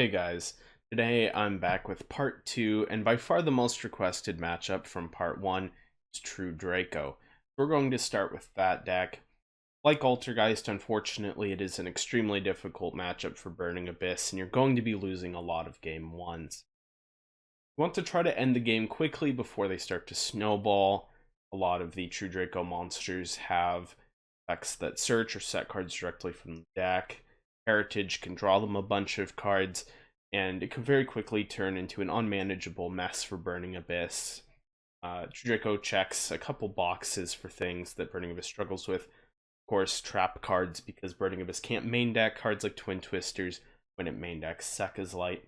Hey guys, today I'm back with part 2, and by far the most requested matchup from part 1 is True Draco. We're going to start with that deck. Like Altergeist, unfortunately, it is an extremely difficult matchup for Burning Abyss, and you're going to be losing a lot of game 1s. You want to try to end the game quickly before they start to snowball. A lot of the True Draco monsters have effects that search or set cards directly from the deck. Heritage can draw them a bunch of cards, and it can very quickly turn into an unmanageable mess for Burning Abyss. Draco checks a couple boxes for things that Burning Abyss struggles with. Of course, trap cards, because Burning Abyss can't main deck cards like Twin Twisters when it main decks Sekka's Light.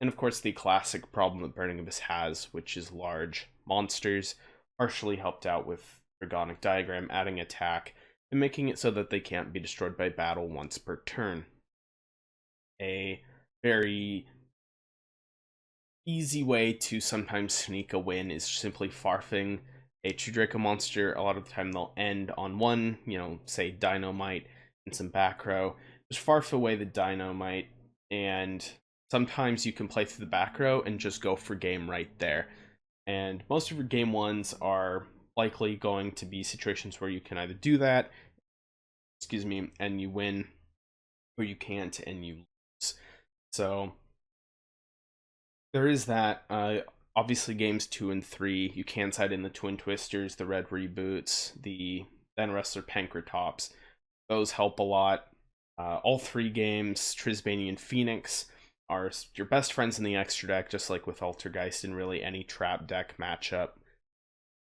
And of course, the classic problem that Burning Abyss has, which is large monsters, partially helped out with Dragonic Diagram adding attack and making it so that they can't be destroyed by battle once per turn. A very easy way to sometimes sneak a win is simply farfing a True Draco monster. A lot of the time they'll end on one, say Dynamite and some back row. Just farf away the Dynamite, and sometimes you can play through the back row and just go for game right there. And most of your game 1s are likely going to be situations where you can either do that, and you win, or you can't and you lose. So there is that. Obviously, games 2 and 3, you can side in the Twin Twisters, the Red Reboots, the Then Wrestler Pankratops. Those help a lot. All 3 games, Trisbane and Phoenix, are your best friends in the extra deck, just like with Altergeist in really any trap deck matchup.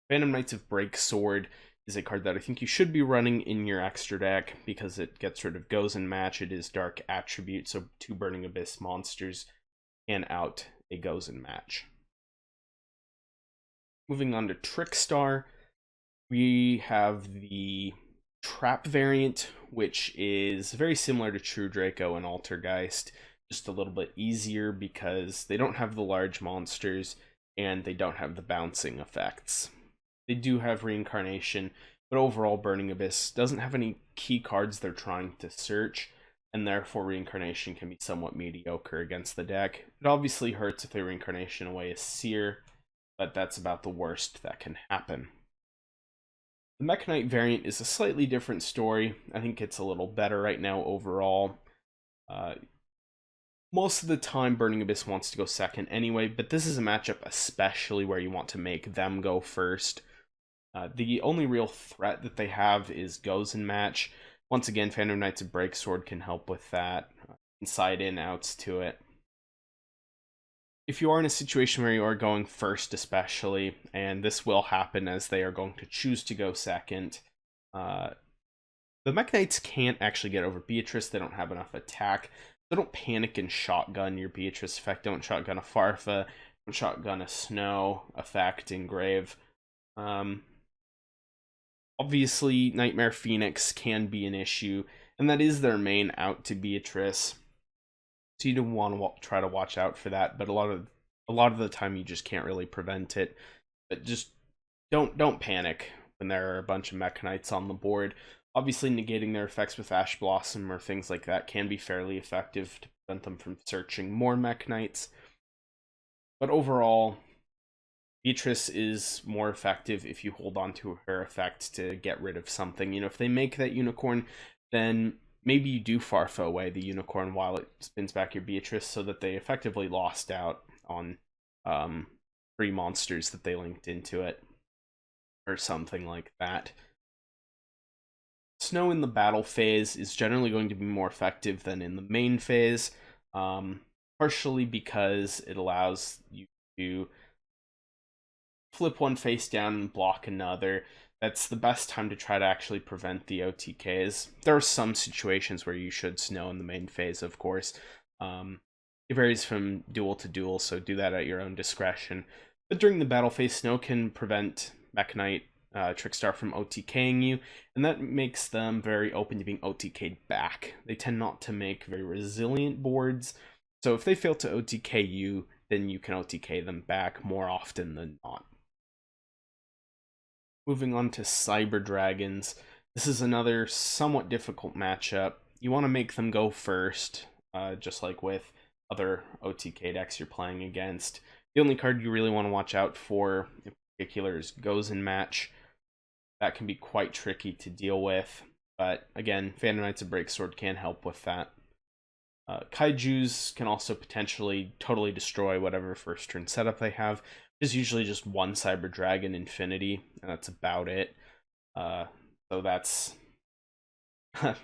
Phantom Knights of Breaksword is a card that I think you should be running in your extra deck because it gets rid of Goes and Match. It is Dark Attribute, so 2 Burning Abyss monsters can out a Goes and Match. Moving on to Trickstar, we have the Trap variant, which is very similar to True Draco and Altergeist, just a little bit easier because they don't have the large monsters and they don't have the bouncing effects. They do have Reincarnation, but overall Burning Abyss doesn't have any key cards they're trying to search, and therefore Reincarnation can be somewhat mediocre against the deck. It obviously hurts if they Reincarnation away a Seer, but that's about the worst that can happen. The Mekk-Knight variant is a slightly different story. I think it's a little better right now overall. Most of the time, Burning Abyss wants to go second anyway, but this is a matchup especially where you want to make them go first. The only real threat that they have is Goes and Match. Once again, Phantom Knights of Breaksword can help with that. Side in, outs to it. If you are in a situation where you are going first especially, and this will happen as they are going to choose to go second, the Mekk-Knights can't actually get over Beatrice. They don't have enough attack. So don't panic and shotgun your Beatrice effect. Don't shotgun a Farfa. Don't shotgun a Snow effect in Grave. Obviously, Nightmare Phoenix can be an issue, and that is their main out to Beatrice. So you do want to try to watch out for that, but a lot of the time you just can't really prevent it. But just don't panic when there are a bunch of Mekk-Knights on the board. Obviously, negating their effects with Ash Blossom or things like that can be fairly effective to prevent them from searching more Mekk-Knights. But overall, Beatrice is more effective if you hold on to her effect to get rid of something. If they make that unicorn, then maybe you do Farfa away the unicorn while it spins back your Beatrice so that they effectively lost out on 3 monsters that they linked into it, or something like that. Snow in the battle phase is generally going to be more effective than in the main phase, partially because it allows you to flip one face down and block another. That's the best time to try to actually prevent the OTKs. There are some situations where you should Snow in the main phase, of course. It varies from duel to duel, so do that at your own discretion. But during the battle phase, Snow can prevent Mekk-Knight Trickstar from OTKing you, and that makes them very open to being OTK'd back. They tend not to make very resilient boards, so if they fail to OTK you, then you can OTK them back more often than not. Moving on to Cyber Dragons, this is another somewhat difficult matchup. You want to make them go first, just like with other OTK decks you're playing against. The only card you really want to watch out for in particular is Goes in Match. That can be quite tricky to deal with, but again, Phantom Knights of Breaksword can help with that. Kaijus can also potentially totally destroy whatever first turn setup they have. There's usually just one Cyber Dragon Infinity, and that's about it. So that's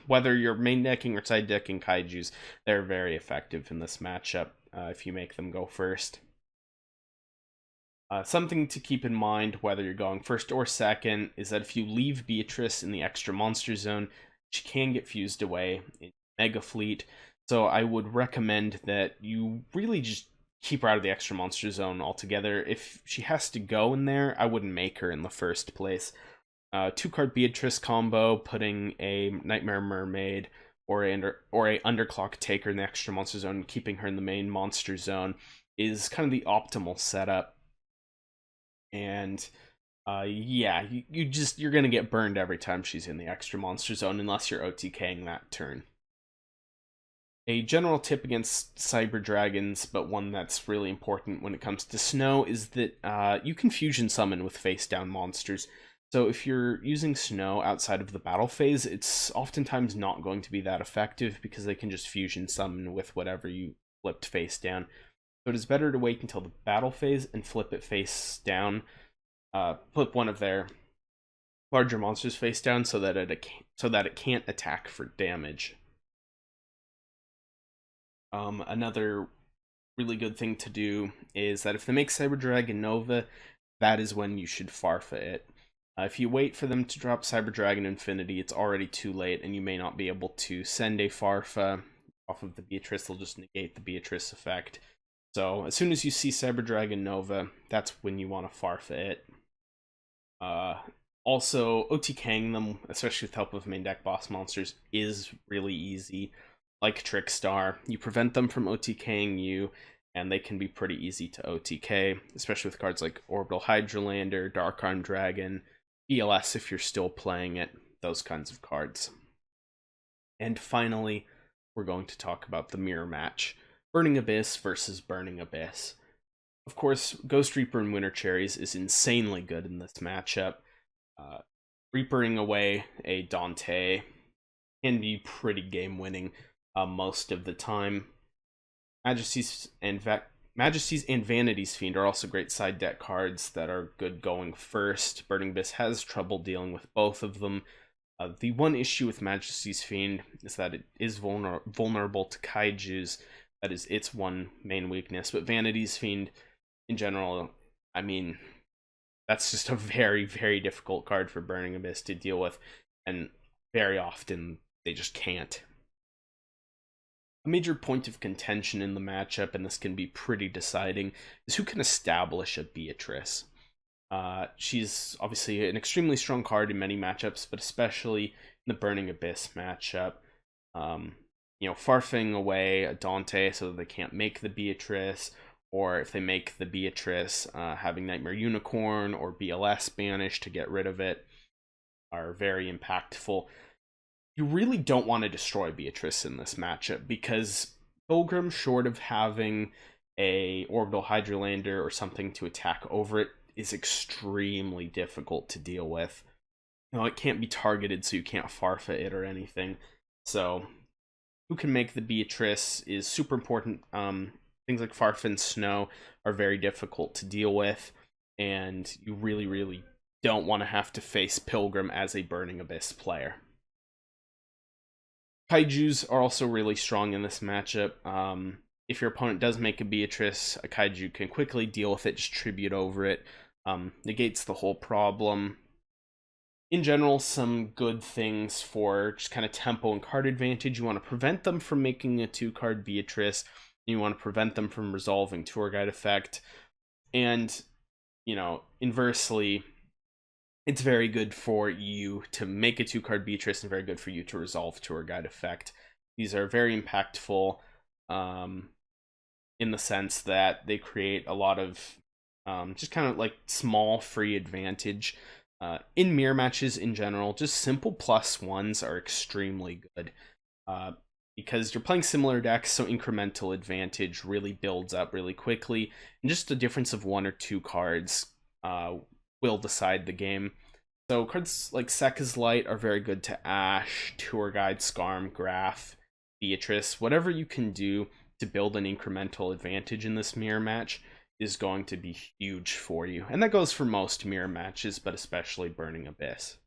whether you're main decking or side decking Kaijus, they're very effective in this matchup if you make them go first. Something to keep in mind, whether you're going first or second, is that if you leave Beatrice in the extra monster zone, she can get fused away in Mega Fleet. So I would recommend that you really just keep her out of the extra monster zone altogether. If she has to go in there, I wouldn't make her in the first place. 2-card Beatrice combo, putting a Nightmare Mermaid or a Underclock Taker in the extra monster zone, and keeping her in the main monster zone is kind of the optimal setup. And yeah, you're gonna get burned every time she's in the extra monster zone unless you're OTKing that turn. A general tip against Cyber Dragons, but one that's really important when it comes to Snow, is that you can fusion summon with face down monsters. So if you're using Snow outside of the battle phase, it's oftentimes not going to be that effective because they can just fusion summon with whatever you flipped face down. So it is better to wait until the battle phase and flip it face down. Flip one of their larger monsters face down so that it can't attack for damage. Another really good thing to do is that if they make Cyber Dragon Nova, that is when you should Farfa it. If you wait for them to drop Cyber Dragon Infinity, it's already too late, and you may not be able to send a Farfa off of the Beatrice. They'll just negate the Beatrice effect. So as soon as you see Cyber Dragon Nova, that's when you want to Farfa it. Also, OTKing them, especially with help of main deck boss monsters, is really easy. Like Trickstar, you prevent them from OTKing you, and they can be pretty easy to OTK, especially with cards like Orbital Hydrolander, Dark Arm Dragon, ELS if you're still playing it, those kinds of cards. And finally, we're going to talk about the mirror match. Burning Abyss versus Burning Abyss. Of course, Ghost Reaper and Winter Cherries is insanely good in this matchup. Reapering away a Dante can be pretty game-winning most of the time. Majesties and Vanity's Fiend are also great side deck cards that are good going first. Burning Abyss has trouble dealing with both of them. The one issue with Majesty's Fiend is that it is vulnerable to Kaijus. That is its one main weakness. But Vanity's Fiend, in general, I mean, that's just a very, very difficult card for Burning Abyss to deal with. And very often, they just can't. A major point of contention in the matchup, and this can be pretty deciding, is who can establish a Beatrice. She's obviously an extremely strong card in many matchups, but especially in the Burning Abyss matchup. Farfing away a Dante so that they can't make the Beatrice, or if they make the Beatrice, having Nightmare Unicorn or BLS banish to get rid of it are very impactful. You really don't want to destroy Beatrice in this matchup because Pilgrim, short of having a Orbital Hydrolander or something to attack over it, is extremely difficult to deal with. It can't be targeted, so you can't Farfa it or anything. So who can make the Beatrice is super important. Things like Farfa and Snow are very difficult to deal with, and you really, really don't want to have to face Pilgrim as a Burning Abyss player. Kaijus are also really strong in this matchup. If your opponent does make a Beatrice, a Kaiju can quickly deal with it, just tribute over it. Negates the whole problem. In general, some good things for just kind of tempo and card advantage. You want to prevent them from making a 2-card Beatrice. You want to prevent them from resolving Tour Guide effect. And, inversely, it's very good for you to make a 2-card Beatrice and very good for you to resolve Tour Guide effect. These are very impactful in the sense that they create a lot of just kind of like small free advantage. In mirror matches in general, just simple +1s are extremely good. because you're playing similar decks, so incremental advantage really builds up really quickly, and just a difference of 1 or 2 cards will decide the game. So cards like Sekka's Light are very good to Ash, Tour Guide, Skarm, Graph, Beatrice. Whatever you can do to build an incremental advantage in this mirror match is going to be huge for you. And that goes for most mirror matches, but especially Burning Abyss.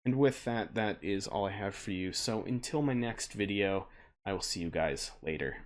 And with that, that is all I have for you. So until my next video, I will see you guys later.